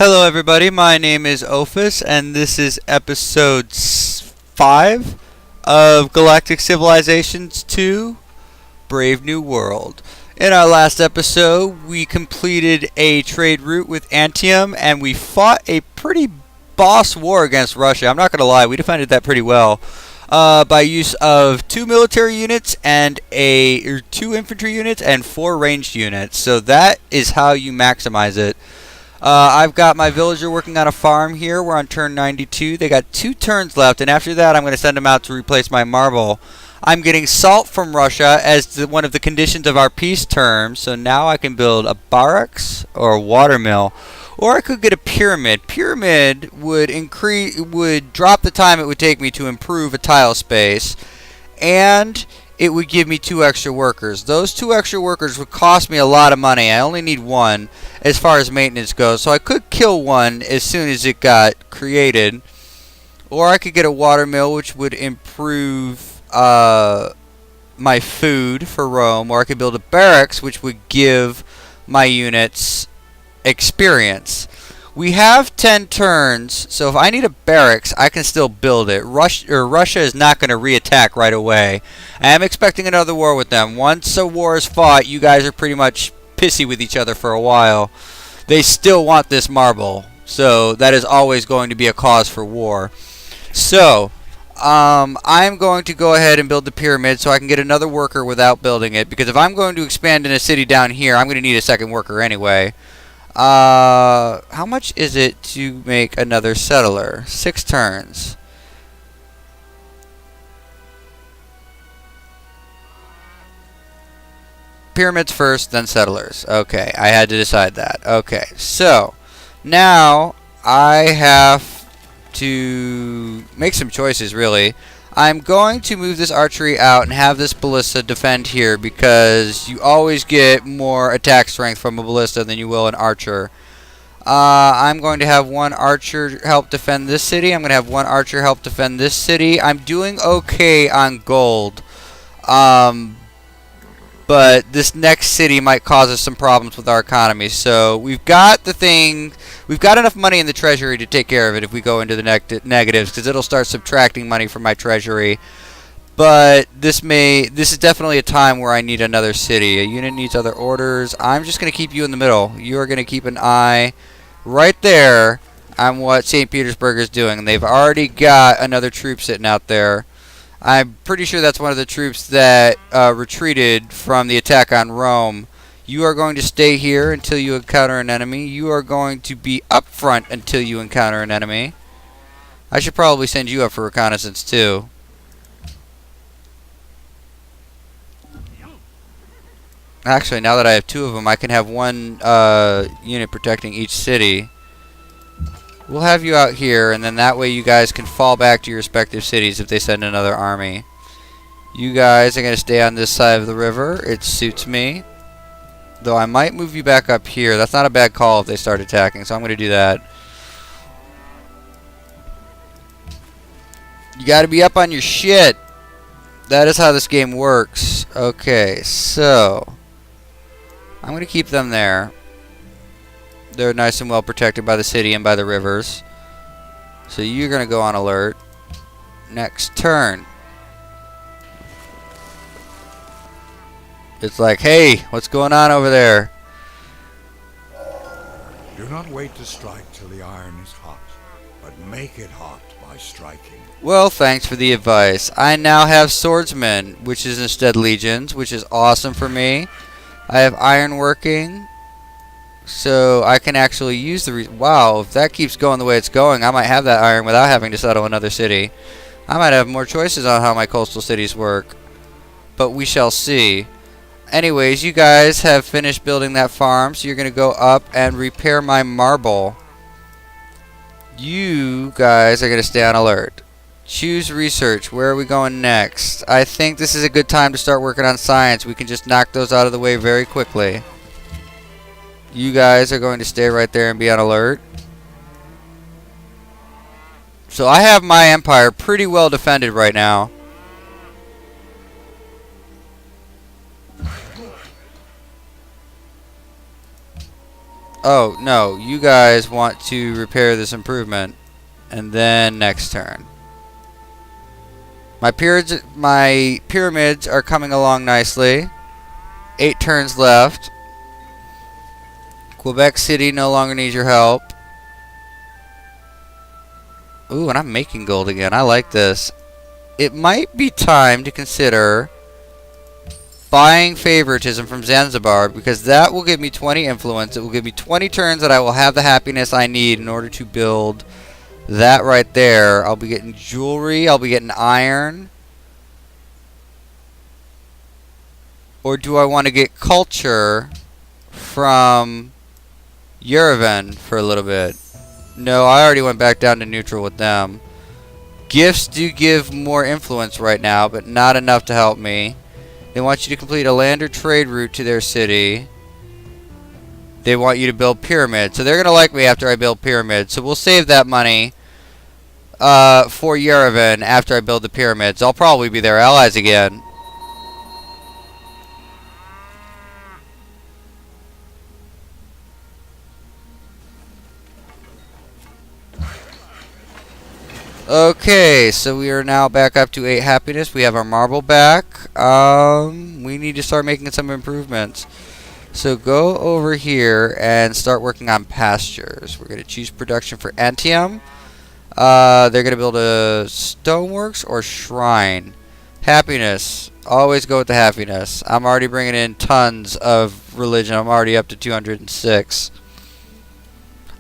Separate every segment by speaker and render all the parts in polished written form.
Speaker 1: Hello everybody, my name is Ofus, and this is episode 5 of Galactic Civilizations 2, Brave New World. In our last episode, we completed a trade route with Antium, and we fought a pretty boss war against Russia. I'm not going to lie, we defended that pretty well. By use of 2 military units and 2 infantry units and 4 ranged units. So that is how you maximize it. I've got my villager working on a farm here. We're on turn 92. They got 2 turns left, and after that I'm going to send them out to replace my marble. I'm getting salt from Russia as one of the conditions of our peace terms, so now I can build a barracks or a watermill. Or I could get a pyramid. Pyramid would drop the time it would take me to improve a tile space, and it would give me 2 extra workers. Those 2 extra workers would cost me a lot of money. I only need 1 as far as maintenance goes, so I could kill 1 as soon as it got created. Or I could get a watermill, which would improve my food for Rome. Or I could build a barracks, which would give my units experience. We have 10 turns, so if I need a barracks, I can still build it. Russia is not going to reattack right away. I am expecting another war with them. Once a war is fought, you guys are pretty much pissy with each other for a while. They still want this marble, so that is always going to be a cause for war. So, I'm going to go ahead and build the pyramid so I can get another worker without building it, because if I'm going to expand in a city down here, I'm going to need a second worker anyway. How much is it to make another settler? 6 turns. Pyramids first, then settlers. Okay, I had to decide that. Okay, so now I have to make some choices, really. I'm going to move this archery out and have this ballista defend here, because you always get more attack strength from a ballista than you will an archer. I'm going to have 1 archer help defend this city. I'm going to have 1 archer help defend this city. I'm doing okay on gold. But this next city might cause us some problems with our economy. So we've got we've got enough money in the treasury to take care of it if we go into the negatives, because it'll start subtracting money from my treasury. But this is definitely a time where I need another city. A unit needs other orders. I'm just going to keep you in the middle. You are going to keep an eye right there on what St. Petersburg is doing. And they've already got another troop sitting out there. I'm pretty sure that's one of the troops that retreated from the attack on Rome. You are going to stay here until you encounter an enemy. You are going to be up front until you encounter an enemy. I should probably send you up for reconnaissance too. Actually, now that I have 2 of them, I can have 1 unit protecting each city. We'll have you out here, and then that way you guys can fall back to your respective cities if they send another army. You guys are going to stay on this side of the river. It suits me. Though I might move you back up here. That's not a bad call if they start attacking, so I'm going to do that. You got to be up on your shit. That is how this game works. Okay, so I'm going to keep them there. They're nice and well protected by the city and by the rivers. So you're going to go on alert. Next turn. It's like, hey, what's going on over there?
Speaker 2: Do not wait to strike till the iron is hot, but make it hot by striking.
Speaker 1: Well, thanks for the advice. I now have swordsmen, which is instead legions, which is awesome for me. I have iron working. So I can actually use the... Wow, if that keeps going the way it's going, I might have that iron without having to settle another city. I might have more choices on how my coastal cities work. But we shall see. Anyways, you guys have finished building that farm, so you're going to go up and repair my marble. You guys are going to stay on alert. Choose research. Where are we going next? I think this is a good time to start working on science. We can just knock those out of the way very quickly. You guys are going to stay right there and be on alert. So I have my empire pretty well defended right now. Oh, no. You guys want to repair this improvement. And then next turn. My pyramids are coming along nicely. 8 turns left. Quebec City no longer needs your help. Ooh, and I'm making gold again. I like this. It might be time to consider buying favoritism from Zanzibar, because that will give me 20 influence. It will give me 20 turns that I will have the happiness I need in order to build that right there. I'll be getting jewelry. I'll be getting iron. Or do I want to get culture from Yerevan for a little bit? No, I already went back down to neutral with them. Gifts do give more influence right now, but not enough to help me. They want you to complete a land or trade route to their city. They want you to build pyramids. So they're going to like me after I build pyramids. So we'll save that money for Yerevan after I build the pyramids. I'll probably be their allies again. Okay, so we are now back up to 8 happiness. We have our marble back. We need to start making some improvements. So go over here and start working on pastures. We're going to choose production for Antium. They're going to build a stoneworks or shrine. Happiness. Always go with the happiness. I'm already bringing in tons of religion. I'm already up to 206.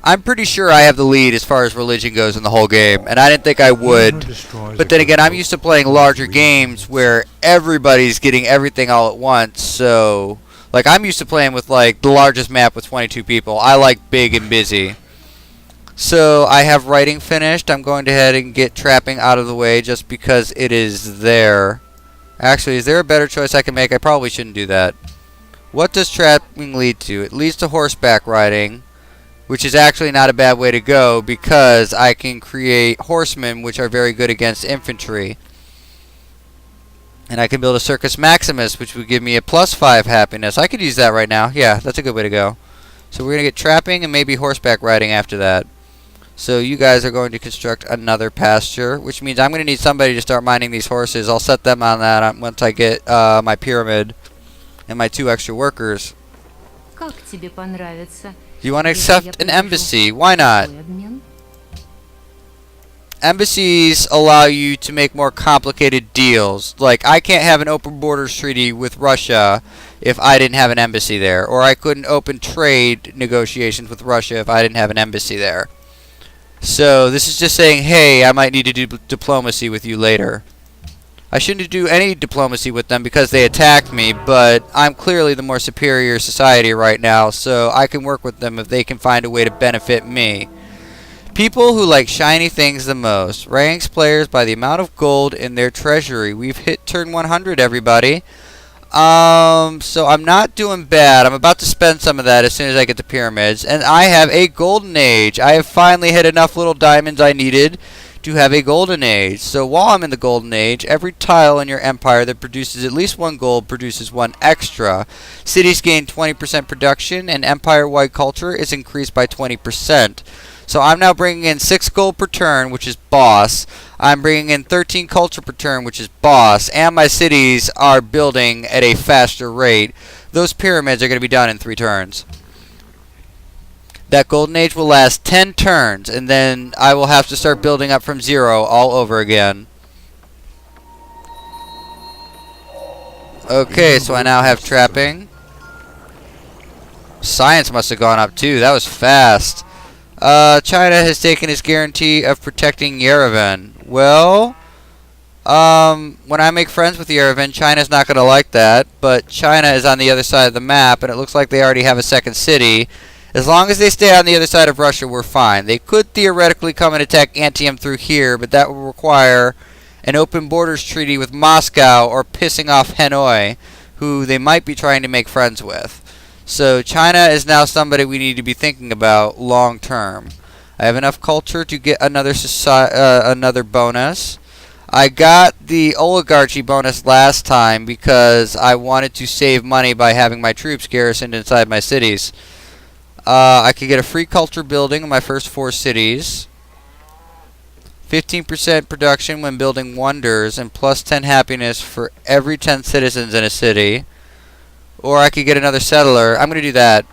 Speaker 1: I'm pretty sure I have the lead as far as religion goes in the whole game, and I didn't think I would. But then again, I'm used to playing larger games where everybody's getting everything all at once. So, like, I'm used to playing with, like, the largest map with 22 people. I like big and busy. So, I have writing finished. I'm going to head and get trapping out of the way just because it is there. Actually, is there a better choice I can make? I probably shouldn't do that. What does trapping lead to? It leads to horseback riding, which is actually not a bad way to go because I can create horsemen which are very good against infantry. And I can build a Circus Maximus, which would give me a +5 happiness. I could use that right now. Yeah, that's a good way to go. So we're going to get trapping and maybe horseback riding after that. So you guys are going to construct another pasture, which means I'm going to need somebody to start mining these horses. I'll set them on that once I get my pyramid and my 2 extra workers.
Speaker 3: Как тебе понравится?
Speaker 1: You want to accept an embassy? Why not? Embassies allow you to make more complicated deals. Like, I can't have an open borders treaty with Russia if I didn't have an embassy there. Or I couldn't open trade negotiations with Russia if I didn't have an embassy there. So, this is just saying, hey, I might need to do diplomacy with you later. I shouldn't do any diplomacy with them because they attacked me, but I'm clearly the more superior society right now, so I can work with them if they can find a way to benefit me. People who like shiny things the most. Ranks players by the amount of gold in their treasury. We've hit turn 100, everybody. So I'm not doing bad. I'm about to spend some of that as soon as I get the pyramids. And I have a golden age. I have finally hit enough little diamonds I needed to have a golden age. So while I'm in the golden age, every tile in your empire that produces at least 1 gold produces 1 extra. Cities gain 20% production, and empire-wide culture is increased by 20%. So I'm now bringing in 6 gold per turn, which is boss. I'm bringing in 13 culture per turn, which is boss. And my cities are building at a faster rate. Those pyramids are going to be done in 3 turns. That golden age will last 10 turns, and then I will have to start building up from 0 all over again. Okay, so I now have trapping. Science must have gone up too. That was fast. China has taken its guarantee of protecting Yerevan. Well, when I make friends with Yerevan, China's not going to like that, but China is on the other side of the map, and it looks like they already have a second city. As long as they stay on the other side of Russia, we're fine. They could theoretically come and attack Antium through here, but that would require an open borders treaty with Moscow or pissing off Hanoi, who they might be trying to make friends with. So China is now somebody we need to be thinking about long term. I have enough culture to get another bonus. I got the oligarchy bonus last time because I wanted to save money by having my troops garrisoned inside my cities. I could get a free culture building in my first 4 cities. 15% production when building wonders, and plus 10 happiness for every 10 citizens in a city. Or I could get another settler. I'm going to do that.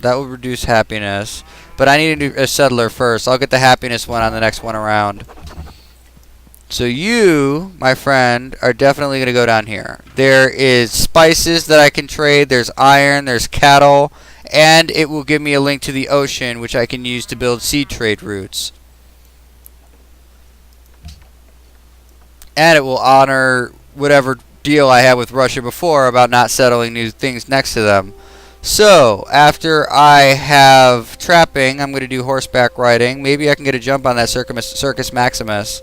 Speaker 1: That will reduce happiness. But I need a settler first. I'll get the happiness one on the next one around. So you, my friend, are definitely going to go down here. There is spices that I can trade. There's iron. There's cattle. And it will give me a link to the ocean, which I can use to build seed trade routes. And it will honor whatever deal I had with Russia before about not settling new things next to them. So, after I have trapping, I'm going to do horseback riding. Maybe I can get a jump on that Circus Maximus.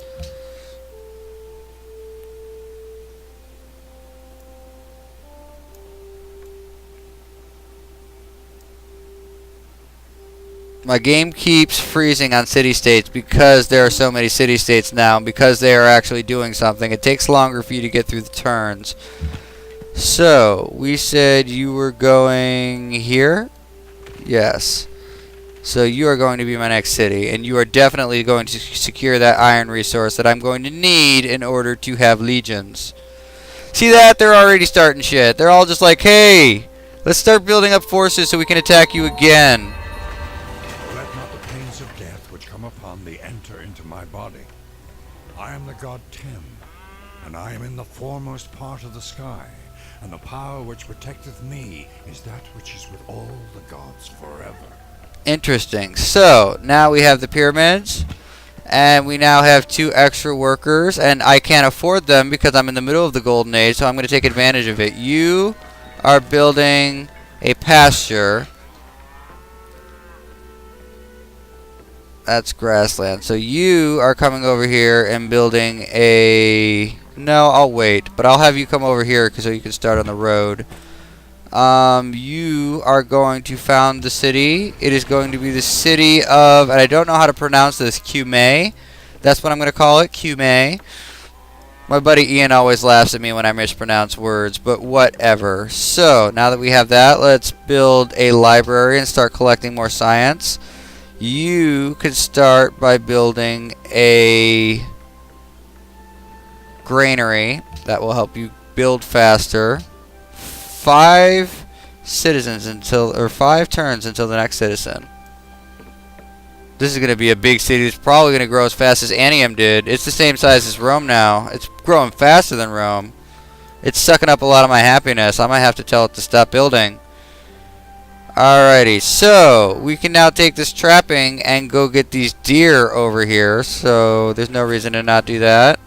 Speaker 1: My game keeps freezing on city-states because there are so many city-states now, and because they are actually doing something. It takes longer for you to get through the turns. So, we said you were going here? Yes. So you are going to be my next city, and you are definitely going to secure that iron resource that I'm going to need in order to have legions. See that? They're already starting shit. They're all just like, hey, let's start building up forces so we can attack you again.
Speaker 2: Let not the pains of death which come upon thee enter into my body. I am the god Tem, and I am in the foremost part of the sky. And the power which protecteth me is that which is with all the gods forever.
Speaker 1: Interesting. So, now we have the pyramids. And we now have 2 extra workers. And I can't afford them because I'm in the middle of the golden age. So I'm going to take advantage of it. You are building a pasture. That's grassland. So you are coming over here and building a... No, I'll wait. But I'll have you come over here so you can start on the road. You are going to found the city. It is going to be the city of... And I don't know how to pronounce this. Cumae. That's what I'm going to call it. Cumae. My buddy Ian always laughs at me when I mispronounce words. But whatever. So, now that we have that, let's build a library and start collecting more science. You can start by building a... granary that will help you build faster. 5 citizens until, or 5 turns until the next citizen. This is going to be a big city. It's probably going to grow as fast as Anium did. It's the same size as Rome now. It's growing faster than Rome. It's sucking up a lot of my happiness. I might have to tell it to stop building. Alrighty, so we can now take this trapping and go get these deer over here. So there's no reason to not do that.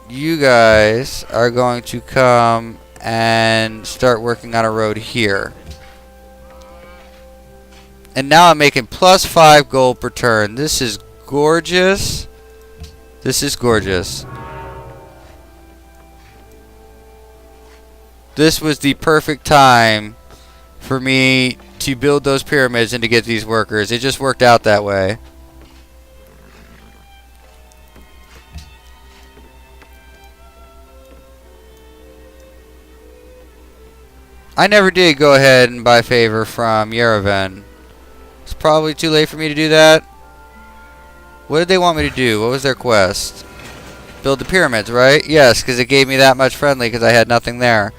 Speaker 1: You guys are going to come and start working on a road here. And now I'm making plus 5 gold per turn. This is gorgeous. This is gorgeous. This was the perfect time for me to build those pyramids and to get these workers. It just worked out that way. I never did go ahead and buy favor from Yerevan. It's probably too late for me to do that. What did they want me to do? What was their quest? Build the pyramids, right? Yes, because it gave me that much friendly because I had nothing there.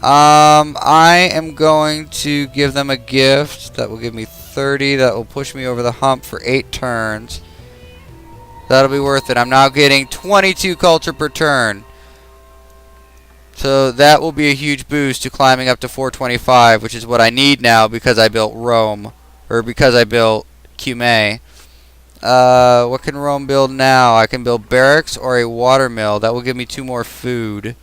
Speaker 1: I am going to give them a gift that will give me 30. That will push me over the hump for 8 turns. That'll be worth it. I'm now getting 22 culture per turn. So that will be a huge boost to climbing up to 425, which is what I need now because I built Rome. Or because I built Cumae. What can Rome build now? I can build barracks or a watermill. That will give me 2 more food.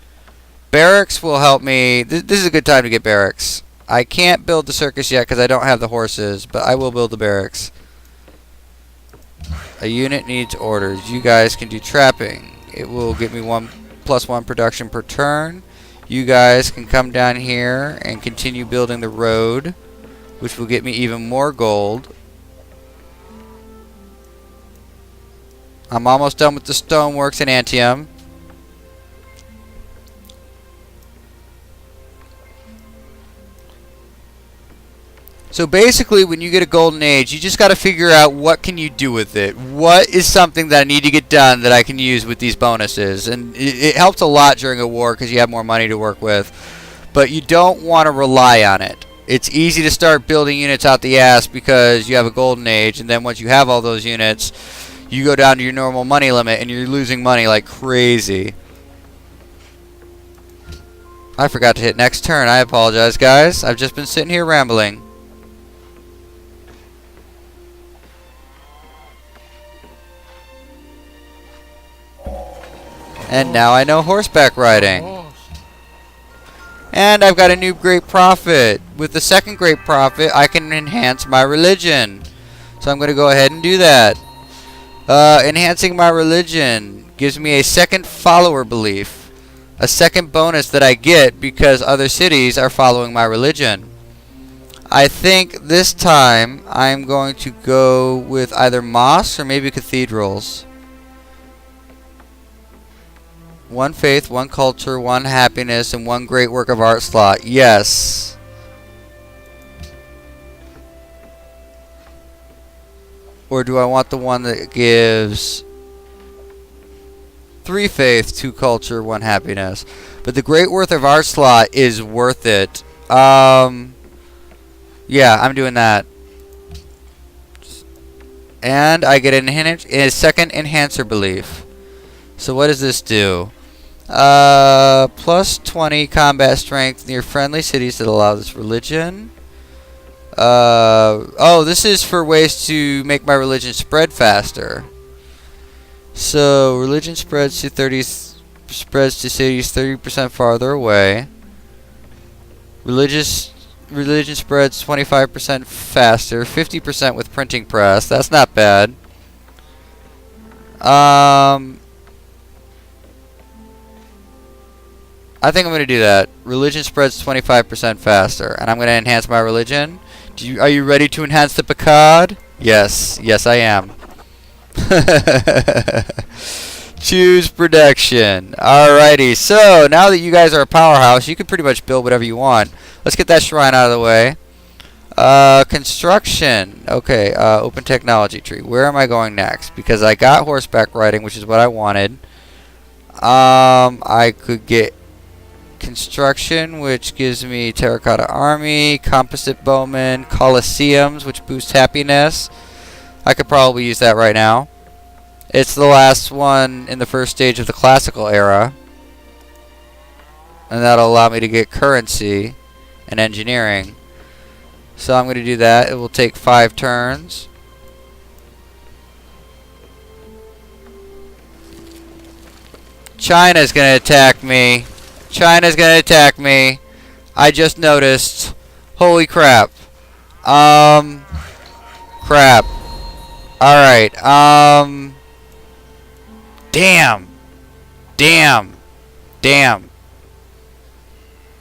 Speaker 1: Barracks will help me. This is a good time to get barracks. I can't build the circus yet because I don't have the horses, but I will build the barracks. A unit needs orders. You guys can do trapping. It will give me +1 production per turn. You guys can come down here and continue building the road, which will get me even more gold. I'm almost done with the stoneworks in Antium. So basically, when you get a golden age, you just got to figure out what can you do with it. What is something that I need to get done that I can use with these bonuses? And it helps a lot during a war because you have more money to work with. But you don't want to rely on it. It's easy to start building units out the ass because you have a golden age, and then once you have all those units, you go down to your normal money limit and you're losing money like crazy. I forgot to hit next turn. I apologize, guys. I've just been sitting here rambling. And now I know horseback riding. And I've got a new great prophet. With the second great prophet, I can enhance my religion. So I'm going to go ahead and do that. Enhancing my religion gives me a second follower belief. A second bonus that I get because other cities are following my religion. I think this time I'm going to go with either mosques or maybe cathedrals. One faith, one culture, one happiness, and one great work of art slot. Yes. Or do I want the one that gives 3 faith, 2 culture, 1 happiness? But the great work of art slot is worth it. Yeah, I'm doing that. And I get a second enhancer belief. So what does this do? Plus 20 combat strength near friendly cities that allow this religion. Oh, this is for ways to make my religion spread faster. So religion spreads to cities 30% farther away. Religion spreads 25% faster, 50% with printing press. That's not bad. I think I'm going to do that. Religion spreads 25% faster. And I'm going to enhance my religion. Are you ready to enhance the Picard? Yes. Yes, I am. Choose production. Alrighty. So, now that you guys are a powerhouse, you can pretty much build whatever you want. Let's get that shrine out of the way. Construction. Okay, open technology tree. Where am I going next? Because I got horseback riding, which is what I wanted. I could get construction, which gives me terracotta army, composite bowmen, coliseums, which boosts happiness. I could probably use that right now. It's the last one in the first stage of the classical era, and that'll allow me to get currency and engineering. So I'm going to do that. It will take 5 turns. China's going to attack me. China's gonna attack me. I just noticed. Holy crap. Crap. Alright, Damn. Damn. Damn.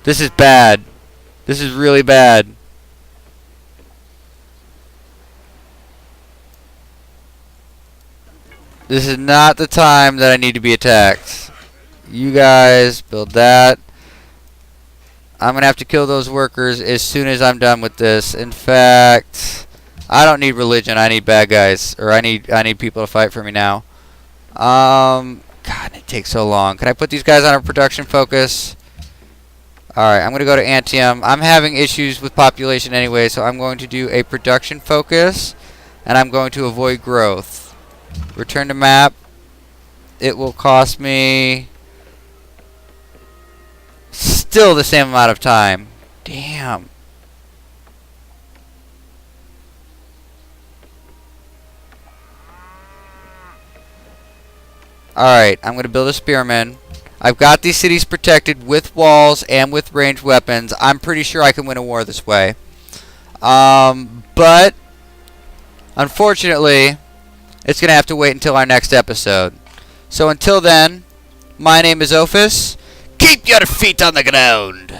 Speaker 1: This is bad. This is really bad. This is not the time that I need to be attacked. You guys build that. I'm gonna have to kill those workers as soon as I'm done with this. In fact, I don't need religion. I need bad guys, or I need people to fight for me now. God, it takes so long. Can I put these guys on a production focus? All right, I'm gonna go to Antium. I'm having issues with population anyway, so I'm going to do a production focus, and I'm going to avoid growth. Return to map. It will cost me still the same amount of time. Damn. Alright, I'm going to build a spearman. I've got these cities protected with walls and with ranged weapons. I'm pretty sure I can win a war this way. But unfortunately, it's going to have to wait until our next episode. So until then, my name is Ofus. Keep your feet on the ground.